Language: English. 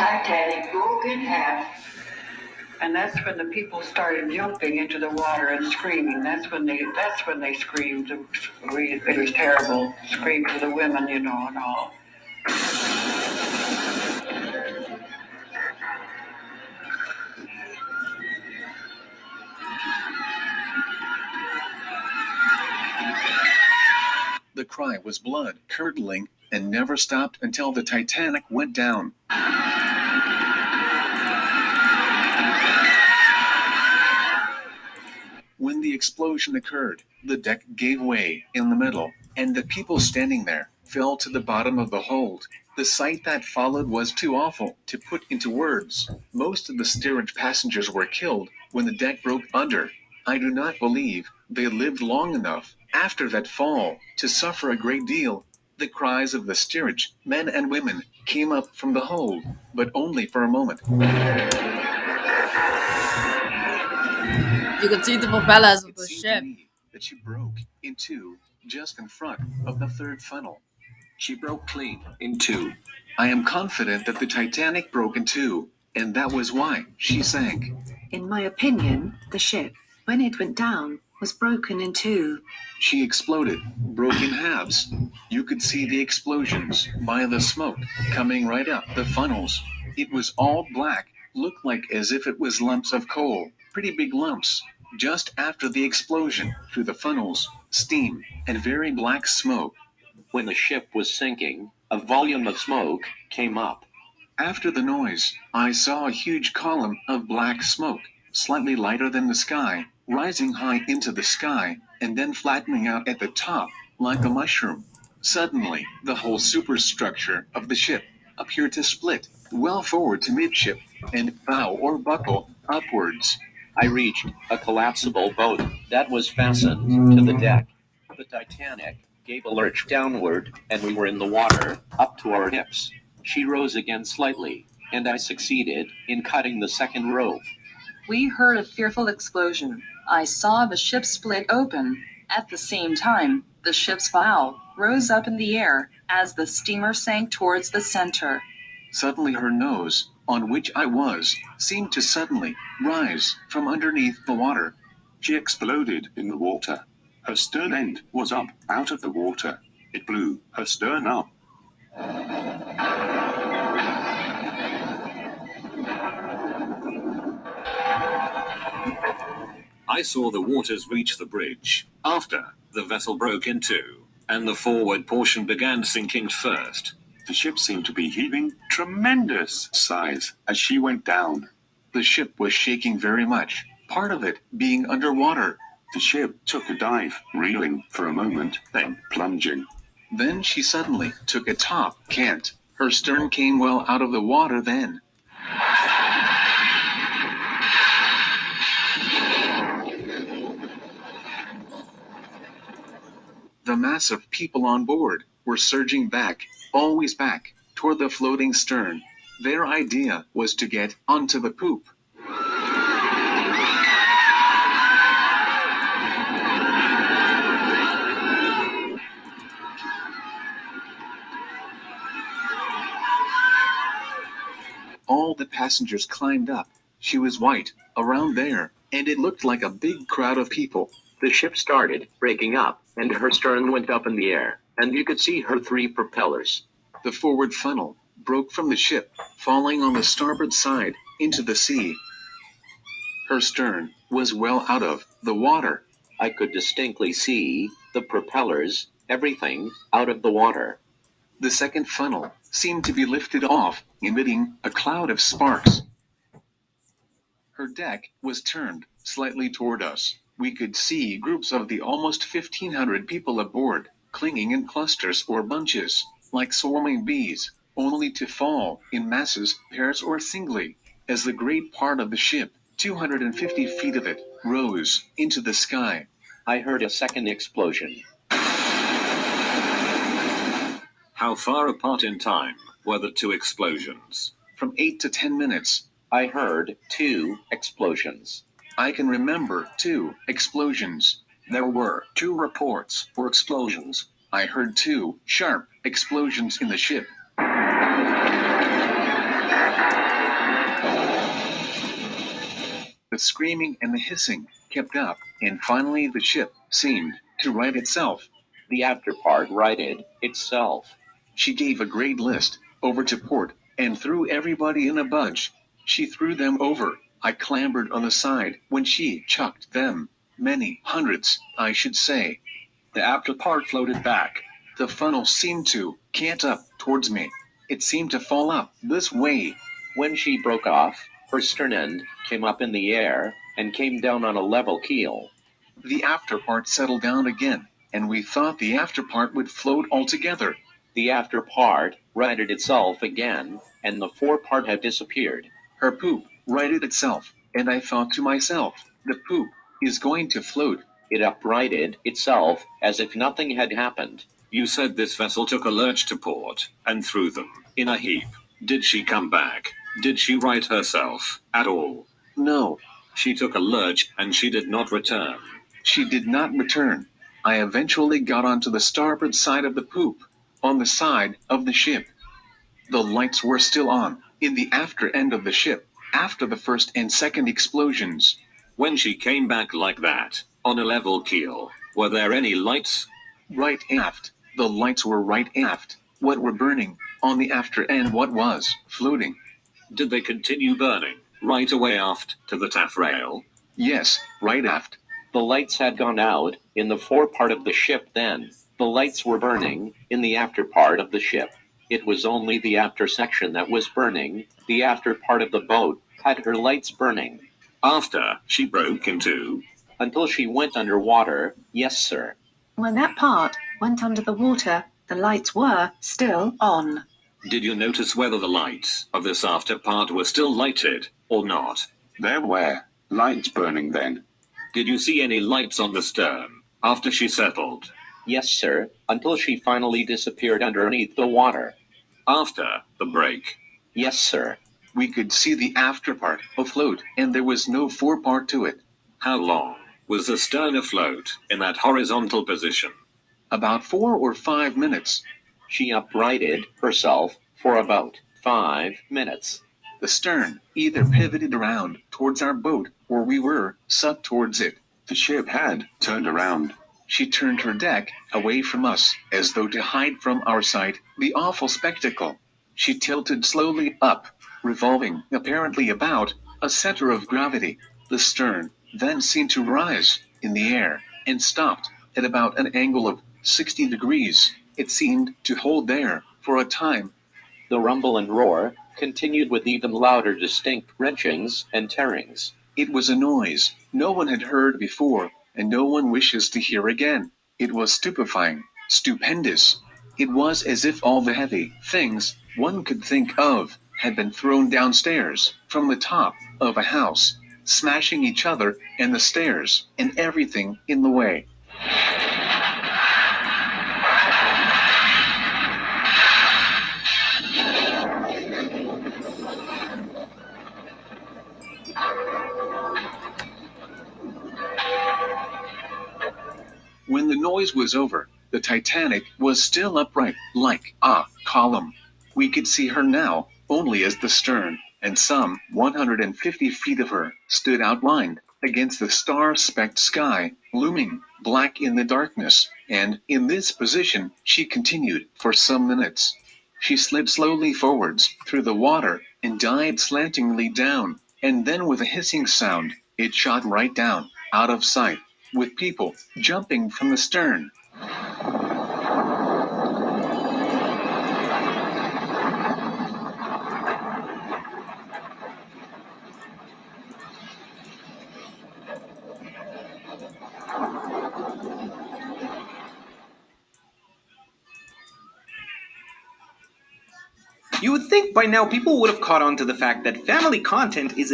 Titanic broke in half. And that's when the people started jumping into the water and screaming. That's when they screamed. It was terrible. Screamed for the women, and all. The cry was blood-curdling and never stopped until the Titanic went down. When the explosion occurred, the deck gave way in the middle, and the people standing there fell to the bottom of the hold. The sight that followed was too awful to put into words. Most of the steerage passengers were killed when the deck broke under. I do not believe they lived long enough after that fall to suffer a great deal. The cries of the steerage men and women came up from the hold, but only for a moment. You could see the propellers of It the seemed ship. to me that she broke in two just in front of the third funnel. She broke clean in two. I am confident that the Titanic broke in two, and that was why she sank. In my opinion, the ship, when it went down, was broken in two. She exploded, broke in halves. You could see the explosions by the smoke coming right up the funnels. It was all black, looked like as if it was lumps of coal, pretty big lumps. Just after the explosion, through the funnels, steam, and very black smoke. When the ship was sinking, a volume of smoke came up. After the noise, I saw a huge column of black smoke, slightly lighter than the sky, rising high into the sky, and then flattening out at the top, like a mushroom. Suddenly, the whole superstructure of the ship appeared to split, well forward to midship, and bow or buckle upwards. I reached a collapsible boat that was fastened to the deck. The Titanic gave a lurch downward, and we were in the water, up to our hips. She rose again slightly, and I succeeded in cutting the second rope. We heard a fearful explosion. I saw the ship split open. At the same time, the ship's bow rose up in the air as the steamer sank towards the center. Suddenly her nose, on which I was, seemed to suddenly rise from underneath the water. She exploded in the water. Her stern end was up out of the water. It blew her stern up. I saw the waters reach the bridge. After, the vessel broke in two, and the forward portion began sinking first. The ship seemed to be heaving tremendous sighs as she went down. The ship was shaking very much, part of it being underwater. The ship took a dive, reeling for a moment, then plunging. Then she suddenly took a top cant. Her stern came well out of the water then. The mass of people on board were surging back, always back, toward the floating stern. Their idea was to get onto the poop. All the passengers climbed up. She was white, around there, and it looked like a big crowd of people. The ship started breaking up, and her stern went up in the air, and you could see her three propellers. The forward funnel broke from the ship, falling on the starboard side into the sea. Her stern was well out of the water. I could distinctly see the propellers, everything, out of the water. The second funnel seemed to be lifted off, emitting a cloud of sparks. Her deck was turned slightly toward us. We could see groups of the almost 1,500 people aboard, clinging in clusters or bunches, like swarming bees, only to fall in masses, pairs or singly, as the great part of the ship, 250 feet of it, rose into the sky. I heard a second explosion. How far apart in time were the two explosions? From 8 to 10 minutes. I heard 2 explosions. I can remember 2 explosions. There were 2 reports for explosions. I heard 2 sharp explosions in the ship. The screaming and the hissing kept up, and finally the ship seemed to right itself. The after part righted itself. She gave a great list over to port and threw everybody in a bunch. She threw them over. I clambered on the side when she chucked them. Many hundreds, I should say. The after part floated back. The funnel seemed to cant up towards me. It seemed to fall up this way. When she broke off, her stern end came up in the air and came down on a level keel. The after part settled down again, and we thought the after part would float altogether. The after part righted itself again, and the fore part had disappeared. Her poop righted itself, and I thought to myself, the poop is going to float. It uprighted itself as if nothing had happened. You said this vessel took a lurch to port and threw them in a heap. Did she come back? Did she right herself at all? No, She took a lurch and she did not return. she did not return. I eventually got onto the starboard side of the poop, on the side of the ship. The lights were still on, in the after end of the ship, after the first and second explosions. When she came back like that, on a level keel, were there any lights? Right aft. The lights were right aft. What were burning on the after end, what was floating. Did they continue burning right away aft to the taffrail? Yes, right aft. The lights had gone out in the fore part of the ship then. The lights were burning in the after part of the ship. It was only the after section that was burning. The after part of the boat had her lights burning. After she broke into? Until she went underwater, yes, sir. When that part went under the water, the lights were still on. Did you notice whether the lights of this after part were still lighted or not? There were lights burning then. Did you see any lights on the stern after she settled? Yes, sir, until she finally disappeared underneath the water. After the break? Yes, sir. We could see the after part afloat, and there was no fore part to it. How long was the stern afloat in that horizontal position? About 4 or 5 minutes. She uprighted herself for about 5 minutes. The stern either pivoted around towards our boat, or we were sucked towards it. The ship had turned around. She turned her deck away from us, as though to hide from our sight the awful spectacle. She tilted slowly up, revolving apparently about a center of gravity. The stern then seemed to rise in the air and stopped at about an angle of 60 degrees. It seemed to hold there for a time. The rumble and roar continued with even louder distinct wrenchings and tearings. It was a noise no one had heard before, and no one wishes to hear again. It was stupefying, stupendous. It was as if all the heavy things one could think of had been thrown downstairs from the top of a house, smashing each other and the stairs and everything in the way. When the noise was over, the Titanic was still upright, like a column. We could see her now only as the stern, and some 150 feet of her stood outlined against the star-specked sky, looming black in the darkness, and in this position she continued for some minutes. She slid slowly forwards through the water and dived slantingly down, and then with a hissing sound, it shot right down, out of sight, with people jumping from the stern. You would think by now people would have caught on to the fact that family content is